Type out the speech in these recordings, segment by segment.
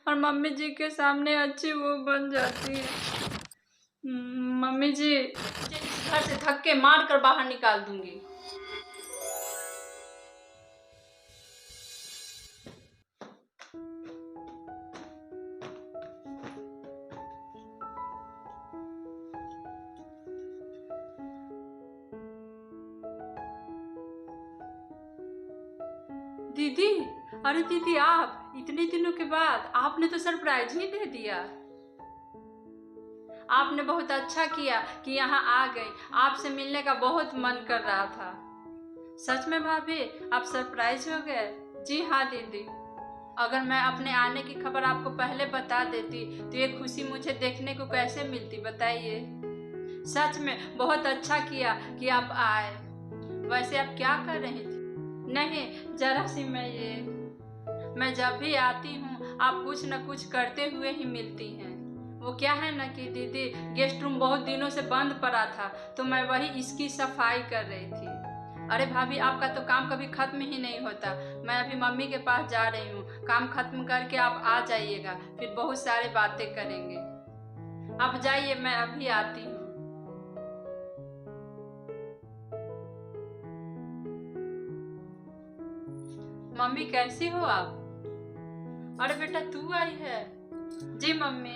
और मम्मी जी के सामने अच्छी वो बन जाती है। मम्मी जी, मुझे इस घर से धक्के मार कर बाहर निकाल दूंगी। दीदी, अरे दीदी, आप इतने दिनों के बाद आपने तो सरप्राइज ही दे दिया। आपने बहुत अच्छा किया कि यहाँ आ गई। आपसे मिलने का बहुत मन कर रहा था। सच में भाभी, आप सरप्राइज हो गए? जी हाँ दीदी, अगर मैं अपने आने की खबर आपको पहले बता देती तो ये खुशी मुझे देखने को कैसे मिलती, बताइए। सच में बहुत अच्छा किया कि आप आए। वैसे आप क्या कर रही थी? नहीं, जरा सी मैं जब भी आती हूँ आप कुछ न कुछ करते हुए ही मिलती हैं। वो क्या है ना कि दीदी, गेस्ट रूम बहुत दिनों से बंद पड़ा था तो मैं वही इसकी सफाई कर रही थी। अरे भाभी, आपका तो काम कभी खत्म ही नहीं होता। मैं अभी मम्मी के पास जा रही हूँ, काम खत्म करके आप आ जाइएगा, फिर बहुत सारी बातें करेंगे। आप जाइए, मैं अभी आती हूँ। मम्मी, कैसी हो आप? अरे बेटा, तू आई है? जी मम्मी।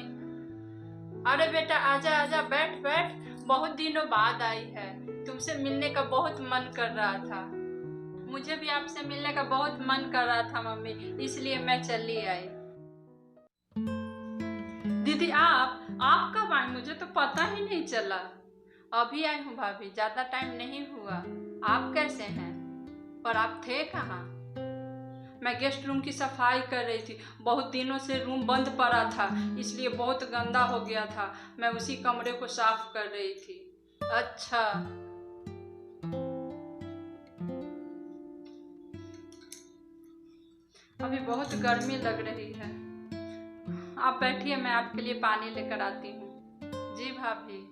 अरे बेटा, आजा आजा, बैठ बैठ। बहुत दिनों बाद आई है, तुमसे मिलने का बहुत मन कर रहा था। मुझे भी आपसे मिलने का बहुत मन कर रहा था मम्मी, इसलिए मैं चली आई। दीदी, आप कब आए? मुझे तो पता ही नहीं चला। अभी आई हूँ भाभी, ज्यादा टाइम नहीं हुआ। आप कैसे हैं? और आप थे कहाँ? मैं गेस्ट रूम की सफाई कर रही थी। बहुत दिनों से रूम बंद पड़ा था, इसलिए बहुत गंदा हो गया था। मैं उसी कमरे को साफ कर रही थी। अच्छा। अभी बहुत गर्मी लग रही है। आप बैठिए, मैं आपके लिए पानी लेकर आती हूँ। जी भाभी।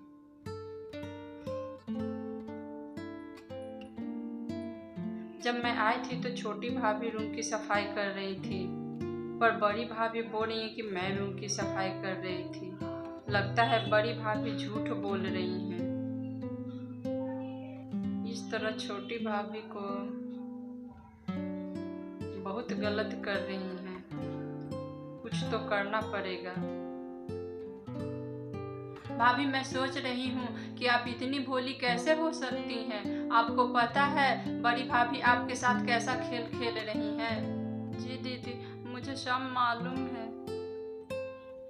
जब मैं आई थी तो छोटी भाभी रूम की सफाई कर रही थी, पर बड़ी भाभी बोल रही है कि मैं रूम की सफाई कर रही थी। लगता है बड़ी भाभी झूठ बोल रही हैं। इस तरह छोटी भाभी को बहुत गलत कर रही हैं। कुछ तो करना पड़ेगा। भाभी, मैं सोच रही हूँ कि आप इतनी भोली कैसे हो सकती हैं। आपको पता है बड़ी भाभी आपके साथ कैसा खेल खेल रही हैं? जी दीदी, मुझे सब मालूम है।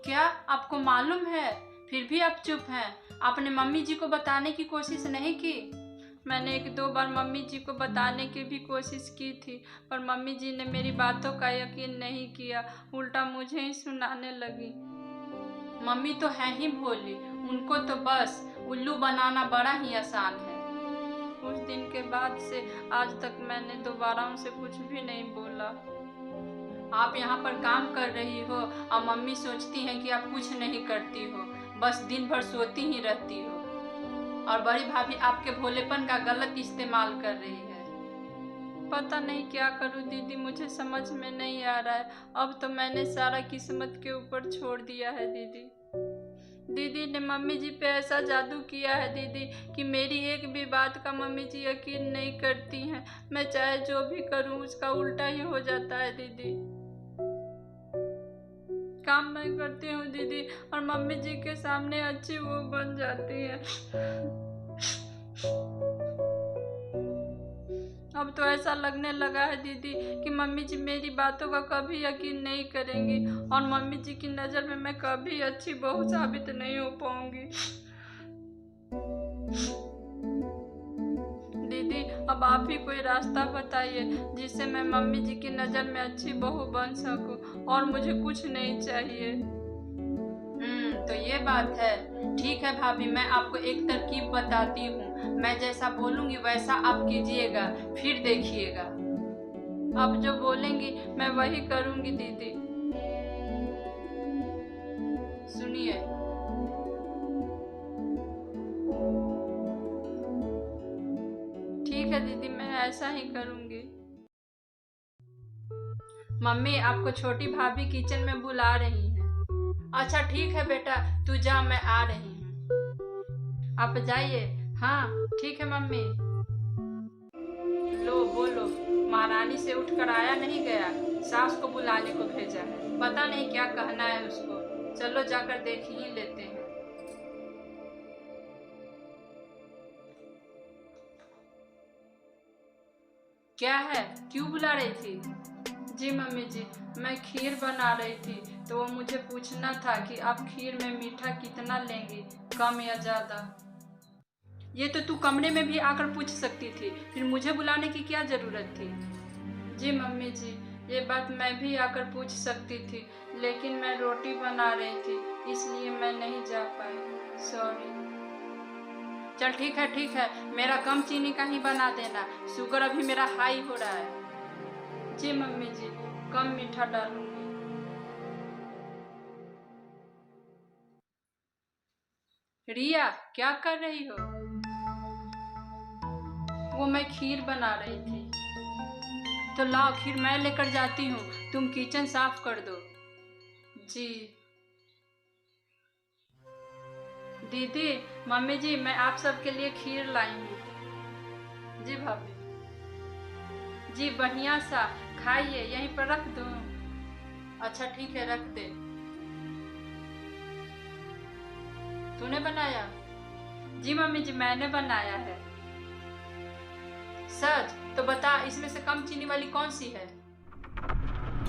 क्या आपको मालूम है? फिर भी आप चुप हैं। आपने मम्मी जी को बताने की कोशिश नहीं की? मैंने एक दो बार मम्मी जी को बताने की भी कोशिश की थी, पर मम्मी जी ने मेरी बातों का यकीन नहीं किया, उल्टा मुझे ही सुनाने लगी। मम्मी तो है ही भोली, उनको तो बस उल्लू बनाना बड़ा ही आसान है। उस दिन के बाद से आज तक मैंने दोबारा उनसे कुछ भी नहीं बोला। आप यहाँ पर काम कर रही हो और मम्मी सोचती हैं कि आप कुछ नहीं करती हो, बस दिन भर सोती ही रहती हो। और बड़ी भाभी आपके भोलेपन का गलत इस्तेमाल कर रही है। पता नहीं क्या करूँ दीदी, मुझे समझ में नहीं आ रहा है। अब तो मैंने सारा किस्मत के ऊपर छोड़ दिया है दीदी। दीदी ने मम्मी जी पे ऐसा जादू किया है दीदी कि मेरी एक भी बात का मम्मी जी यकीन नहीं करती हैं। मैं चाहे जो भी करूं उसका उल्टा ही हो जाता है दीदी। काम मैं करती हूँ दीदी और मम्मी जी के सामने अच्छी वो बन जाती है। अब तो ऐसा लगने लगा है दीदी कि मम्मी जी मेरी बातों का कभी यकीन नहीं करेंगी और मम्मी जी की नज़र में मैं कभी अच्छी बहू साबित नहीं हो पाऊंगी। दीदी, अब आप ही कोई रास्ता बताइए जिससे मैं मम्मी जी की नज़र में अच्छी बहू बन सकूं और मुझे कुछ नहीं चाहिए। तो ये बात है। ठीक है भाभी, मैं आपको एक तरकीब बताती हूँ। मैं जैसा बोलूँगी वैसा आप कीजिएगा, फिर देखिएगा। आप जो बोलेंगी मैं वही करूँगी दीदी। सुनिए। ठीक है दीदी, मैं ऐसा ही करूँगी। मम्मी आपको छोटी भाभी किचन में बुला रही हैं। अच्छा ठीक है बेटा, तू जा, मैं आ रही हूँ। आप जाइए। हाँ ठीक है मम्मी। लो बोलो। महारानी से उठकर आया नहीं गया, सास को बुलाने को भेजा है। पता नहीं क्या कहना है उसको। चलो जाकर देख ही लेते हैं। क्या है, क्यों बुला रही थी? जी मम्मी जी, मैं खीर बना रही थी तो वो मुझे पूछना था कि आप खीर में मीठा कितना लेंगी, कम या ज़्यादा। ये तो तू कमरे में भी आकर पूछ सकती थी, फिर मुझे बुलाने की क्या ज़रूरत थी? जी मम्मी जी, ये बात मैं भी आकर पूछ सकती थी, लेकिन मैं रोटी बना रही थी, इसलिए मैं नहीं जा पाई। सॉरी। चल ठीक है, मेरा कम चीनी का ही बना देना, शुगर अभी मेरा हाई हो रहा है। जी मम्मी जी, कम मीठा डालूंगी। रिया क्या कर रही हो? वो मैं खीर बना रही थी। तो लाओ खीर मैं लेकर जाती हूँ, तुम किचन साफ कर दो। जी दीदी, मम्मी जी मैं आप सबके लिए खीर लाई हूँ। जी भाभी जी, बढ़िया सा खाइए, यहीं पर रख दूँ? अच्छा ठीक है, रख दे। तूने बनाया? जी मम्मी जी, मैंने बनाया है। सच? तो बता, इसमें से कम चीनी वाली कौन सी है?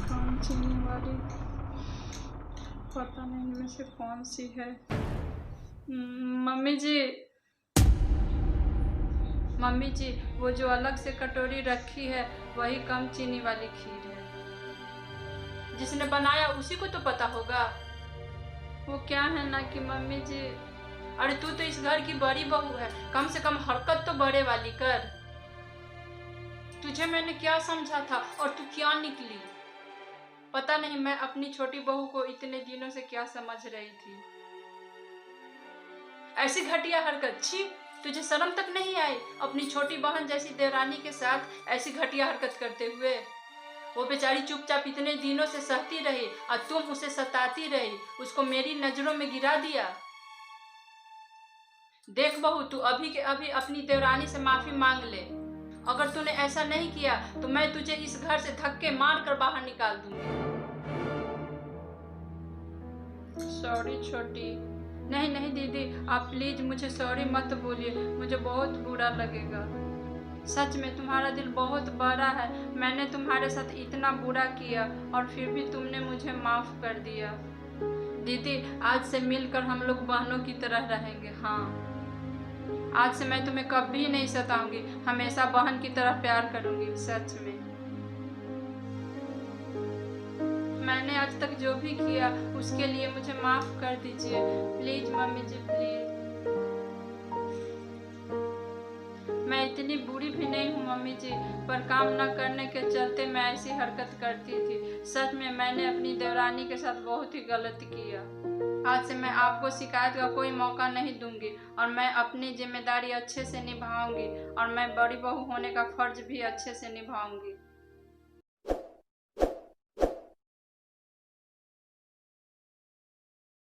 कम चीनी वाली पता नहीं इनमें से कौन सी है। मम्मी जी वो जो अलग से कटोरी रखी है वही कम चीनी वाली खीर है। जिसने बनाया उसी को तो पता होगा। वो क्या है ना कि मम्मी जी, अरे तू तो इस घर की बड़ी बहू है, कम से कम हरकत तो बड़े वाली कर। तुझे मैंने क्या समझा था और तू क्या निकली? पता नहीं मैं अपनी छोटी बहू को इतने दिनों से क्या समझ रही थी। ऐसी घटिया हरकत, छी! तुझे शर्म तक नहीं आई अपनी छोटी बहन जैसी देवरानी के साथ ऐसी घटिया हरकत करते हुए? वो बेचारी चुपचाप इतने दिनों से सहती रही और तुम उसे सताती रही, उसको मेरी नजरों में गिरा दिया। देख बहू, तू अभी के अभी अपनी देवरानी से माफी मांग ले। अगर तूने ऐसा नहीं किया तो मैं तुझे इस घर से धक्के मार कर बाहर निकाल दूंगी। सॉरी छोटी। नहीं दीदी, आप प्लीज मुझे सॉरी मत बोलिए, मुझे बहुत बुरा लगेगा। सच में तुम्हारा दिल बहुत बड़ा है, मैंने तुम्हारे साथ इतना बुरा किया और फिर भी तुमने मुझे माफ कर दिया। दीदी आज से मिलकर हम लोग बहनों की तरह रहेंगे। हाँ, आज से मैं तुम्हें कभी नहीं सताऊंगी, हमेशा बहन की तरह प्यार करूंगी। सच में मैंने आज तक जो भी किया उसके लिए मुझे माफ कर दीजिए, प्लीज मम्मी जी प्लीज। मैं इतनी बुरी भी नहीं हूँ मम्मी जी, पर काम न करने के चलते मैं ऐसी हरकत करती थी। सच में मैंने अपनी देवरानी के साथ बहुत ही गलत किया। आज से मैं आपको शिकायत का कोई मौका नहीं दूंगी और मैं अपनी जिम्मेदारी अच्छे से निभाऊंगी और मैं बड़ी बहू होने का फर्ज भी अच्छे से निभाऊंगी।